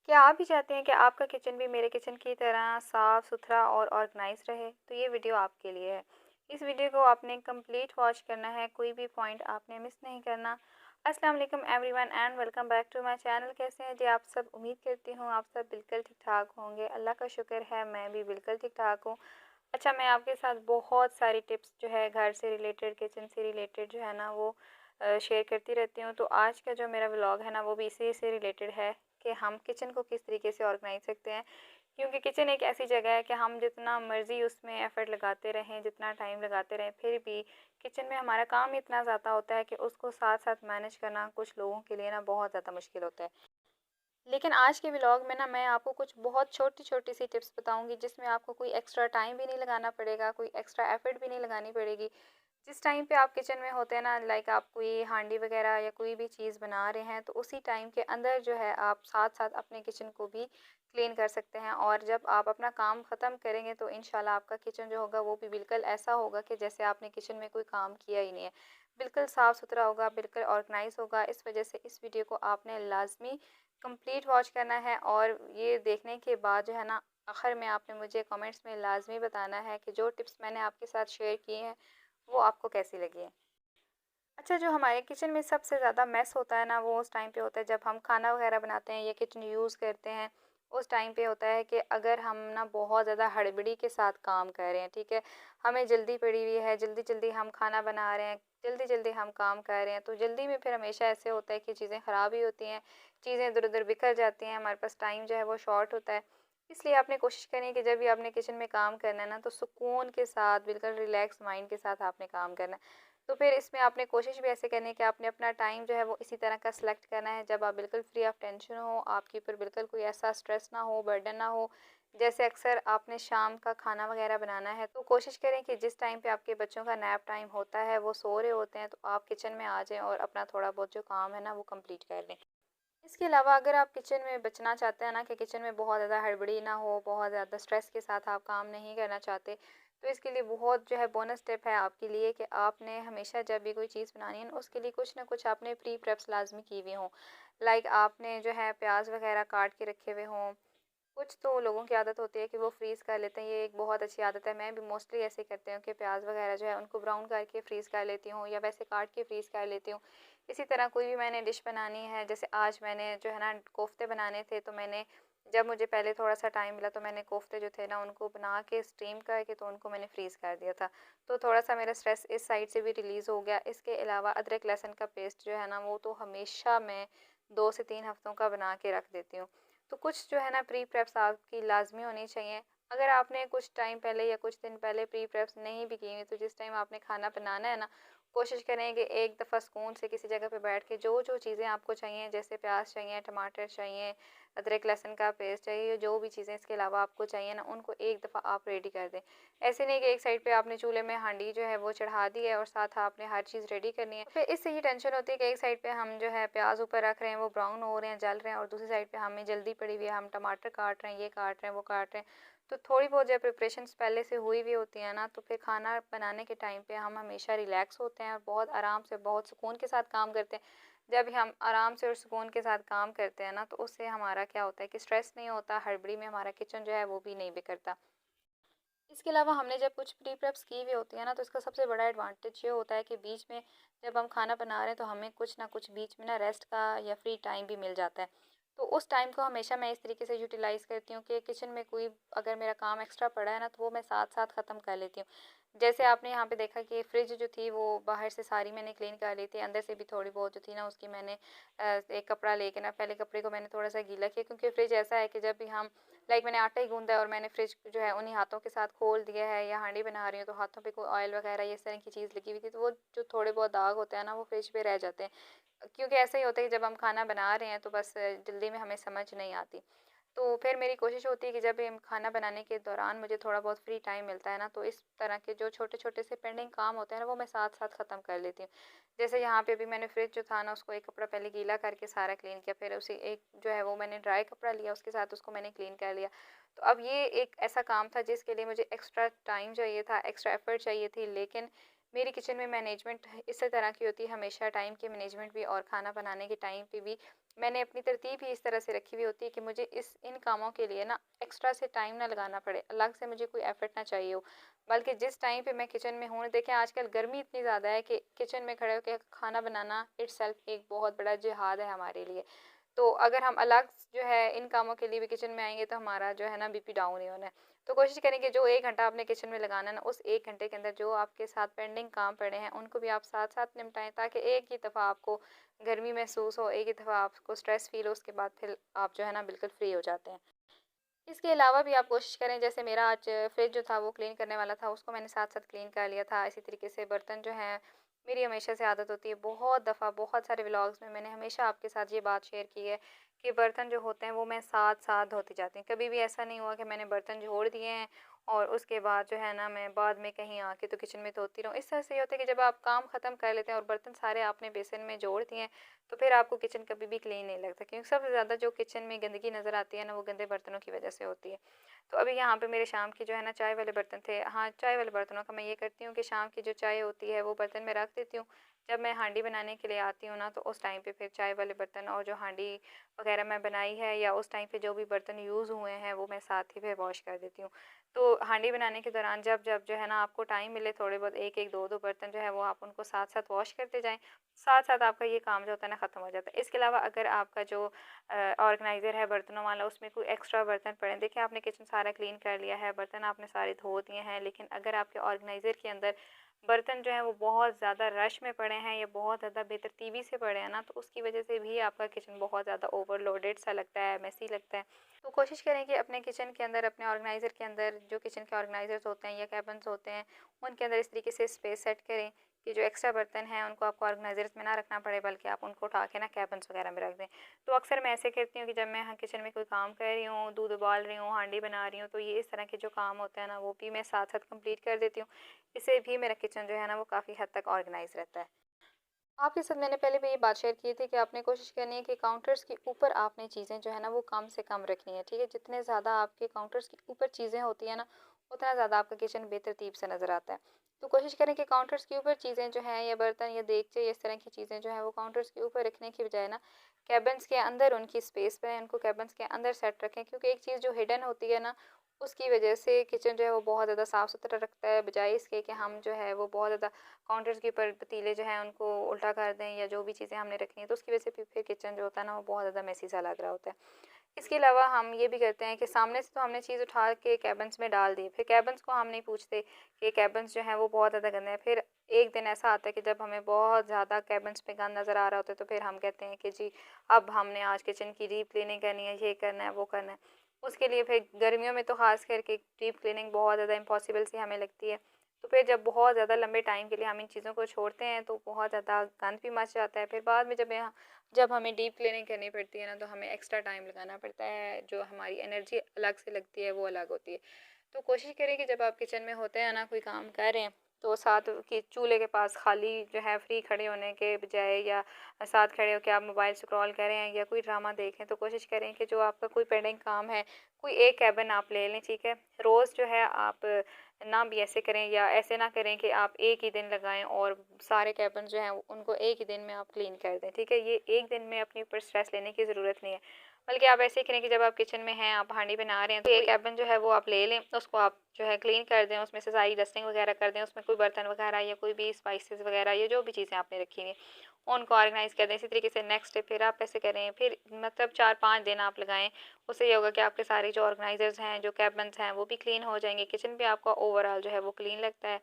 क्या आप भी चाहते हैं कि आपका किचन भी मेरे किचन की तरह साफ़ सुथरा और ऑर्गेनाइज रहे? तो ये वीडियो आपके लिए है। इस वीडियो को आपने कंप्लीट वॉच करना है, कोई भी पॉइंट आपने मिस नहीं करना। अस्सलाम वालेकुम everyone and welcome back to my channel. कैसे हैं जी आप सब? उम्मीद करती हूँ आप सब बिल्कुल ठीक-ठाक होंगे। अल्लाह का शुक्र है मैं भी बिल्कुल ठीक-ठाक हूँ। अच्छा, मैं आपके साथ बहुत सारी टिप्स जो है घर से रिलेटेड, किचन से रिलेटेड जो है ना वो शेयर करती रहती हूँ। तो आज का जो मेरा व्लॉग है ना वो भी इसी से रिलेटेड है कि हम किचन को किस तरीके से ऑर्गेनाइज रखते हैं। क्योंकि किचन एक ऐसी जगह है कि हम जितना मर्ज़ी उसमें एफ़र्ट लगाते रहें, जितना टाइम लगाते रहें, फिर भी किचन में हमारा काम इतना ज़्यादा होता है कि उसको साथ-साथ मैनेज करना कुछ लोगों के लिए ना बहुत ज़्यादा मुश्किल होता है। लेकिन आज के व्लॉग में ना मैं आपको कुछ बहुत छोटी-छोटी सी टिप्स बताऊँगी जिसमें आपको कोई एक्स्ट्रा टाइम भी नहीं लगाना पड़ेगा, कोई एक्स्ट्रा एफ़र्ट भी नहीं लगानी पड़ेगी। जिस टाइम पे आप किचन में होते हैं ना, लाइक आप कोई हांडी वगैरह या कोई भी चीज़ बना रहे हैं, तो उसी टाइम के अंदर जो है आप साथ-साथ अपने किचन को भी क्लीन कर सकते हैं। और जब आप अपना काम ख़त्म करेंगे तो इंशाल्लाह आपका किचन जो होगा वो भी बिल्कुल ऐसा होगा कि जैसे आपने किचन में कोई काम किया ही नहीं है। बिल्कुल साफ़-सुथरा होगा, बिल्कुल ऑर्गेनाइज़ होगा। इस वजह से इस वीडियो को आपने लाज़मी कंप्लीट वॉच करना है और ये देखने के बाद जो है ना आखिर में आपने मुझे कमेंट्स में लाज़मी बताना है कि जो टिप्स मैंने आपके साथ शेयर किए हैं वो आपको कैसी लगी है। अच्छा, जो हमारे किचन में सबसे ज़्यादा मेस होता है ना वो उस टाइम पे होता है जब हम खाना वगैरह बनाते हैं या किचन यूज़ करते हैं। उस टाइम पे होता है कि अगर हम ना बहुत ज़्यादा हड़बड़ी के साथ काम कर रहे हैं, ठीक है, हमें जल्दी पड़ी हुई है, जल्दी जल्दी हम खाना बना रहे हैं, जल्दी जल्दी हम काम कर रहे हैं, तो जल्दी में फिर हमेशा ऐसे होता है कि चीज़ें ख़राब ही होती हैं, चीज़ें इधर उधर बिखर जाती हैं, हमारे पास टाइम जो है वो शॉर्ट होता है। इसलिए आपने कोशिश करनी है कि जब भी आपने किचन में काम करना है ना तो सुकून के साथ, बिल्कुल रिलैक्स माइंड के साथ आपने काम करना है। तो फिर इसमें आपने कोशिश भी ऐसे करनी है कि आपने अपना टाइम जो है वो इसी तरह का सिलेक्ट करना है जब आप बिल्कुल फ्री ऑफ टेंशन हो, आपके ऊपर बिल्कुल कोई ऐसा स्ट्रेस ना हो, बर्डन ना हो। जैसे अक्सर आपने शाम का खाना वगैरह बनाना है तो कोशिश करें कि जिस टाइम पे आपके बच्चों का नैप टाइम होता है, वो सो रहे होते हैं, तो आप किचन में आ जाएं और अपना थोड़ा बहुत जो काम है ना वो कंप्लीट कर लें। इसके अलावा अगर आप किचन में बचना चाहते हैं ना कि किचन में बहुत ज़्यादा हड़बड़ी ना हो, बहुत ज़्यादा स्ट्रेस के साथ आप काम नहीं करना चाहते, तो इसके लिए बहुत जो है बोनस टिप है आपके लिए कि आपने हमेशा जब भी कोई चीज़ बनानी है ना उसके लिए कुछ ना कुछ आपने प्री प्रेप्स लाजमी की हुई हों। लाइक आपने जो है प्याज वगैरह काट के रखे हुए हों। कुछ तो लोगों की आदत होती है कि वो फ्रीज़ कर लेते हैं, ये एक बहुत अच्छी आदत है। मैं भी मोस्टली ऐसे ही करती हूँ कि प्याज वगैरह जो है उनको ब्राउन करके फ्रीज़ कर लेती हूँ या वैसे काट के फ्रीज़ कर लेती हूँ। इसी तरह कोई भी मैंने डिश बनानी है, जैसे आज मैंने जो है ना कोफ्ते बनाने थे, तो मैंने जब मुझे पहले थोड़ा सा टाइम मिला तो मैंने कोफ्ते जो थे ना उनको बना के स्टीम करके तो उनको मैंने फ्रीज़ कर दिया था। तो थोड़ा सा मेरा स्ट्रेस इस साइड से भी रिलीज़ हो गया। इसके अलावा अदरक लहसुन का पेस्ट जो है ना वो तो हमेशा मैं 2 से 3 हफ्तों का बना के रख देती हूँ। तो कुछ जो है ना प्री प्रेप्स आपकी लाजमी होनी चाहिए। अगर आपने कुछ टाइम पहले या कुछ दिन पहले प्री प्रेप्स नहीं भी की हुई, तो जिस टाइम आपने खाना बनाना है ना, कोशिश करें कि एक दफ़ा सुकून से किसी जगह पे बैठ के जो जो चीज़ें आपको चाहिए, जैसे प्याज चाहिए, टमाटर चाहिए, अदरक लहसुन का पेस्ट चाहिए, जो भी चीज़ें इसके अलावा आपको चाहिए ना उनको एक दफ़ा आप रेडी कर दें। ऐसे नहीं कि एक साइड पे आपने चूल्हे में हांडी जो है वो चढ़ा दी है और साथ आपने हर चीज़ रेडी करनी है। तो फिर इससे ये टेंशन होती है कि एक साइड पे हम जो है प्याज ऊपर रख रहे हैं, वो ब्राउन हो रहे हैं, जल रहे हैं, और दूसरी साइड पे हमें जल्दी पड़ी हुई है, हम टमाटर काट रहे हैं, ये काट रहे हैं, वो काट रहे हैं। तो थोड़ी बहुत जब प्रिपरेशंस पहले से हुई हुई होती है ना तो फिर खाना बनाने के टाइम पे हम हमेशा रिलैक्स होते हैं और बहुत आराम से, बहुत सुकून के साथ काम करते हैं। जब भी हम आराम से और सुकून के साथ काम करते हैं ना तो उससे हमारा क्या होता है कि स्ट्रेस नहीं होता, हड़बड़ी में हमारा किचन जो है वो भी नहीं बिगड़ता। इसके अलावा हमने जब कुछ प्री प्रेप्स की हुई होती है ना तो इसका सबसे बड़ा एडवांटेज ये होता है कि बीच में जब हम खाना बना रहे हैं तो हमें कुछ ना कुछ बीच में ना रेस्ट का या फ्री टाइम भी मिल जाता है। तो उस टाइम को हमेशा मैं इस तरीके से यूटिलाइज़ करती हूँ कि किचन में कोई अगर मेरा काम एक्स्ट्रा पड़ा है ना तो वो मैं साथ साथ ख़त्म कर लेती हूँ। जैसे आपने यहाँ पे देखा कि फ्रिज जो थी वो बाहर से सारी मैंने क्लीन कर ली थी, अंदर से भी थोड़ी बहुत जो थी ना उसकी मैंने एक कपड़ा लेके ना पहले कपड़े को मैंने थोड़ा सा गीला किया, क्योंकि फ्रिज ऐसा है कि जब भी हम, लाइक मैंने आटा ही गूंदा है और मैंने फ्रिज जो है उन्हीं हाथों के साथ खोल दिया है या हांडी बना रही हूँ तो हाथों पे कोई ऑयल वगैरह ये इस तरह की चीज़ लगी हुई थी, तो वो जो थोड़े बहुत दाग होते हैं ना वो फ्रिज पे रह जाते हैं। क्योंकि ऐसा ही होता है कि जब हम खाना बना रहे हैं तो बस जल्दी में हमें समझ नहीं आती। तो फिर मेरी कोशिश होती है कि जब ये खाना बनाने के दौरान मुझे थोड़ा बहुत फ्री टाइम मिलता है ना तो इस तरह के जो छोटे छोटे से पेंडिंग काम होते हैं ना वो मैं साथ साथ ख़त्म कर लेती हूँ। जैसे यहाँ पे भी मैंने फ्रिज जो था ना उसको एक कपड़ा पहले गीला करके सारा क्लीन किया, फिर उसे एक जो है वो मैंने ड्राई कपड़ा लिया उसके साथ उसको मैंने क्लीन कर लिया। तो अब ये एक ऐसा काम था जिसके लिए मुझे एक्स्ट्रा टाइम चाहिए था, एक्स्ट्रा एफर्ट चाहिए थी, लेकिन मेरी किचन में मैनेजमेंट इस तरह की होती है हमेशा, टाइम की मैनेजमेंट भी और खाना बनाने के टाइम पे भी मैंने अपनी तरतीब ही इस तरह से रखी हुई होती है कि मुझे इन कामों के लिए ना एक्स्ट्रा से टाइम ना लगाना पड़े, अलग से मुझे कोई एफर्ट ना चाहिए हो, बल्कि जिस टाइम पे मैं किचन में हूँ, देखें आजकल गर्मी इतनी ज़्यादा है कि किचन में खड़े होकर खाना बनाना इट्सेल्फ एक बहुत बड़ा जिहाद है हमारे लिए। तो अगर हम अलग जो है इन कामों के लिए भी किचन में आएंगे तो हमारा जो है ना बीपी डाउन ही होना है। तो कोशिश करेंगे जो 1 घंटा आपने किचन में लगाना है ना, उस 1 घंटे के अंदर जो आपके साथ पेंडिंग काम पड़े हैं उनको भी आप साथ साथ निपटाएं, ताकि एक ही दफ़ा आपको गर्मी महसूस हो, एक ही दफ़ा आपको स्ट्रेस फील हो, उसके बाद फिर आप जो है ना बिल्कुल फ्री हो जाते हैं। इसके अलावा भी आप कोशिश करें, जैसे मेरा आज फ्रिज जो था वो क्लीन करने वाला था, उसको मैंने साथ साथ क्लीन कर लिया था। इसी तरीके से बर्तन जो हैं, मेरी हमेशा से आदत होती है, बहुत दफ़ा बहुत सारे व्लॉग्स में मैंने हमेशा आपके साथ ये बात शेयर की है कि बर्तन जो होते हैं वो मैं साथ साथ धोती जाती हूँ। कभी भी ऐसा नहीं हुआ कि मैंने बर्तन जोड़ दिए हैं और उसके बाद जो है ना मैं बाद में कहीं आके तो किचन में धोती रहूँ। इस तरह से ये होता है कि जब आप काम ख़त्म कर लेते हैं और बर्तन सारे आपने बेसिन में जोड़ दिए हैं, तो फिर आपको किचन कभी भी क्लीन नहीं लगता, क्योंकि सबसे ज़्यादा जो किचन में गंदगी नज़र आती है ना, वो गंदे बर्तनों की वजह से होती है। तो अभी यहाँ पे मेरे शाम की जो है ना चाय वाले बर्तन थे। हाँ, चाय वाले बर्तनों का मैं ये करती हूँ कि शाम की जो चाय होती है वो बर्तन में रख देती हूँ। जब मैं हांडी बनाने के लिए आती हूँ ना, तो उस टाइम पे फिर चाय वाले बर्तन और जो हांडी वगैरह मैं बनाई है या उस टाइम पे जो भी बर्तन यूज़ हुए हैं वो मैं साथ ही फिर वॉश कर देती हूँ। तो हांडी बनाने के दौरान जब जब जो है ना आपको टाइम मिले, थोड़े बहुत एक एक दो दो बर्तन जो है वो आप उनको साथ साथ वॉश करते जाएँ, साथ साथ आपका ये काम जो होता है ना ख़त्म हो जाता है। इसके अलावा अगर आपका जो ऑर्गेनाइज़र है बर्तनों वाला, उसमें कोई एक्स्ट्रा बर्तन पड़े हैं, देखिए आपने किचन सारा क्लीन कर लिया है, बर्तन आपने सारे धो दिए हैं, लेकिन अगर आपके ऑर्गेनाइज़र के अंदर बर्तन जो हैं वो बहुत ज़्यादा रश में पड़े हैं या बहुत ज़्यादा बेतरतीबी से पड़े हैं ना, तो उसकी वजह से भी आपका किचन बहुत ज़्यादा ओवरलोडेड सा लगता है, मेसी लगता है। तो कोशिश करें कि अपने किचन के अंदर, अपने ऑर्गेनाइज़र के अंदर, जो किचन के ऑर्गेनाइज़र्स होते हैं या कैबिन्स होते हैं, उनके अंदर इस तरीके से स्पेस सेट करें कि जो एक्स्ट्रा बर्तन हैं उनको आपको ऑर्गेनाइज़र्स में ना रखना पड़े, बल्कि आप उनको उठा के ना कैबिन्स वगैरह में रख दें। तो अक्सर मैं ऐसे करती हूँ कि जब मैं हाँ किचन में कोई काम कर रही हूँ, दूध उबाल रही हूँ, हांडी बना रही हूँ, तो ये इस तरह के जो काम होते हैं ना वो भी मैं साथ साथ कंप्लीट कर देती हूँ। इससे भी मेरा किचन जो है ना वो काफ़ी हद तक ऑर्गेनाइज रहता है। आपके साथ मैंने पहले भी ये बात शेयर की थी कि आपने कोशिश करनी है कि काउंटर्स के ऊपर आपने चीज़ें जो है ना वो कम से कम रखनी है, ठीक है। जितने ज़्यादा आपके काउंटर्स के ऊपर चीज़ें होती हैं ना, उतना ज़्यादा आपका किचन बेतरतीब से नज़र आता है। तो कोशिश करें कि काउंटर्स के ऊपर चीज़ें जो हैं या बर्तन या देगचे या इस तरह की चीज़ें जो हैं वो काउंटर्स के ऊपर रखने की बजाय ना कैबिन्स के अंदर उनकी स्पेस पे उनको कैबिन्स के अंदर सेट रखें, क्योंकि एक चीज़ जो हिडन होती है ना, उसकी वजह से किचन जो है वो बहुत ज़्यादा साफ़ सुथरा रखता है, बजाय इसके कि हम जो है वो बहुत ज़्यादा काउंटर्स के ऊपर पतीले जो हैं उनको उल्टा कर दें या जो भी चीज़ें हमने रखनी है, तो उसकी वजह से फिर किचन जो होता है ना वो बहुत ज़्यादा मेसी सा लग रहा होता है। इसके अलावा हम ये भी करते हैं कि सामने से तो हमने चीज़ उठा के कैबिन्स में डाल दी, फिर कैबिन्स को हम नहीं पूछते कि कैबिन्स जो हैं वो बहुत ज़्यादा गंदे हैं। फिर एक दिन ऐसा आता है कि जब हमें बहुत ज़्यादा कैबिन्स पे गंद नज़र आ रहा होता है, तो फिर हम कहते हैं कि जी अब हमने आज किचन की डीप क्लीनिंग करनी है, ये करना है वो करना है। उसके लिए फिर गर्मियों में तो ख़ास करके डीप क्लीनिंग बहुत ज़्यादा इम्पॉसिबल सी हमें लगती है। तो फिर जब बहुत ज़्यादा लंबे टाइम के लिए हम इन चीज़ों को छोड़ते हैं तो बहुत ज़्यादा गंद भी मच जाता है। फिर बाद में जब हमें डीप क्लीनिंग करनी पड़ती है ना, तो हमें एक्स्ट्रा टाइम लगाना पड़ता है, जो हमारी एनर्जी अलग से लगती है वो अलग होती है। तो कोशिश करें कि जब आप किचन में होते हैं ना, कोई काम कर रहे हैं, तो साथ कि चूल्हे के पास खाली जो है फ्री खड़े होने के बजाय या साथ खड़े होकर आप मोबाइल स्क्रॉल करें या कोई ड्रामा देखें, तो कोशिश करें कि जो आपका कोई पेंडिंग काम है, कोई एक कैबिन आप ले लें, ठीक है। रोज़ जो है आप ना भी ऐसे करें या ऐसे ना करें कि आप एक ही दिन लगाएं और सारे कैबिन जो हैं उनको एक ही दिन में आप क्लीन कर दें, ठीक है। ये एक दिन में अपने ऊपर स्ट्रेस लेने की ज़रूरत नहीं है, बल्कि आप ऐसे ही करें कि जब आप किचन में हैं, आप हांडी बना रहे हैं, तो एक कैबिन जो है वो आप ले लें, उसको आप जो है क्लीन कर दें, उसमें से सारी डस्टिंग वगैरह कर दें, उसमें कोई बर्तन वगैरह या कोई भी स्पाइसेस वगैरह या जो भी चीज़ें आपने रखी हुई उनको ऑर्गेनाइज़ कर दें। इसी तरीके से नेक्स्ट डे फिर आप ऐसे करें, फिर मतलब 4-5 दिन आप लगाएं। उससे ये होगा कि आपके सारे जो ऑर्गेनाइजर्स हैं, जो कैबिन्स हैं, वो भी क्लीन हो जाएंगे, किचन भी आपका ओवरऑल जो है वो क्लीन लगता है।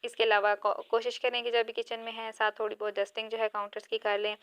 इसके अलावा कोशिश करें कि जब भी किचन में हैं, साथ थोड़ी बहुत डस्टिंग जो है काउंटर्स की कर लें।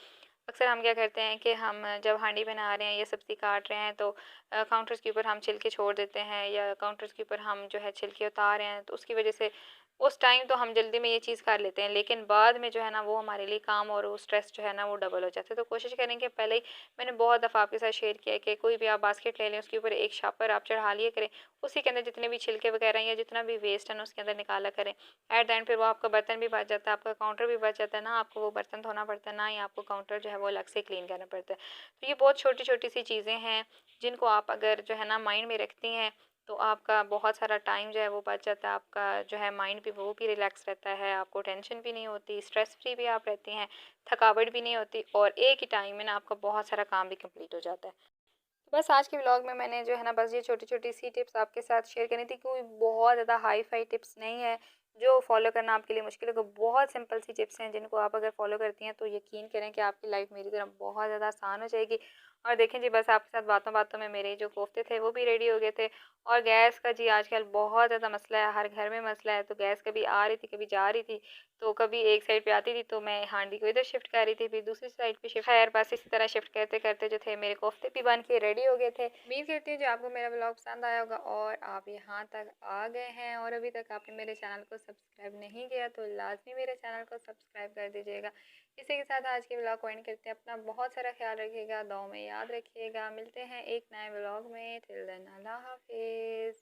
अक्सर हम क्या करते हैं कि हम जब हांडी बना रहे हैं या सब्ज़ी काट रहे हैं, तो काउंटर्स के ऊपर हम छिलके छोड़ देते हैं या काउंटर्स के ऊपर हम जो है छिलके उतार रहे हैं, तो उसकी वजह से उस टाइम तो हम जल्दी में ये चीज़ कर लेते हैं, लेकिन बाद में जो है ना वो हमारे लिए काम और वो स्ट्रेस जो है ना वो डबल हो जाता है। तो कोशिश करें कि पहले ही, मैंने बहुत दफ़ा आपके साथ शेयर किया है कि कोई भी आप बास्केट ले लें, उसके ऊपर एक शापर आप चढ़ा लिया करें, उसी के अंदर जितने भी छिलके वगैरह या जितना भी वेस्ट है ना उसके अंदर निकाला करें। एट द एंड फिर वो आपका बर्तन भी बच जाता है, आपका काउंटर भी बच जाता है, ना आपको वो बर्तन धोना पड़ता है, ना ही आपको काउंटर जो है वो अलग से क्लीन करना पड़ता है। तो ये बहुत छोटी छोटी सी चीज़ें हैं जिनको आप अगर जो है ना माइंड में रखती हैं, तो आपका बहुत सारा टाइम जो है वो बच जाता है, आपका जो है माइंड भी वो भी रिलैक्स रहता है, आपको टेंशन भी नहीं होती, स्ट्रेस फ्री भी आप रहती हैं, थकावट भी नहीं होती और एक ही टाइम में ना आपका बहुत सारा काम भी कंप्लीट हो जाता है। तो बस आज के व्लॉग में मैंने जो है ना बस ये छोटी-छोटी सी टिप्स आपके साथ शेयर करनी थी, कोई बहुत ज़्यादा हाई-फाई टिप्स नहीं है, जो फॉलो करना आपके लिए मुश्किल होगा। बहुत सिंपल सी टिप्स हैं जिनको आप अगर फॉलो करती हैं तो यकीन करें कि आपकी लाइफ मेरी तरह बहुत ज़्यादा आसान हो जाएगी। और देखें जी बस आपके साथ बातों-बातों में मेरे जो कोफ्ते थे वो भी रेडी हो गए थे। और गैस का जी आजकल बहुत ज़्यादा मसला है, हर घर में मसला है, तो गैस कभी आ रही थी, कभी जा रही थी, तो कभी एक साइड पे आती थी तो मैं हांडी को इधर शिफ्ट कर रही थी, फिर दूसरी साइड पे शिफ्ट, खैर बस इसी तरह शिफ्ट करते-करते जो थे मेरे कोफ्ते भी बन के रेडी हो गए थे। उम्मीद करती हूँ जो आपको मेरा व्लॉग पसंद आया होगा और आप यहाँ तक आ गए हैं और अभी तक आपने मेरे चैनल को सब्सक्राइब नहीं किया तो लाज़मी मेरे चैनल को सब्सक्राइब कर दीजिएगा। इसी के साथ आज के व्लॉग को एंड करते हैं। अपना बहुत सारा ख्याल रखिएगा, दुआओं में याद रखिएगा। मिलते हैं एक नए व्लॉग में। टिल देन अल्लाह हाफिज़।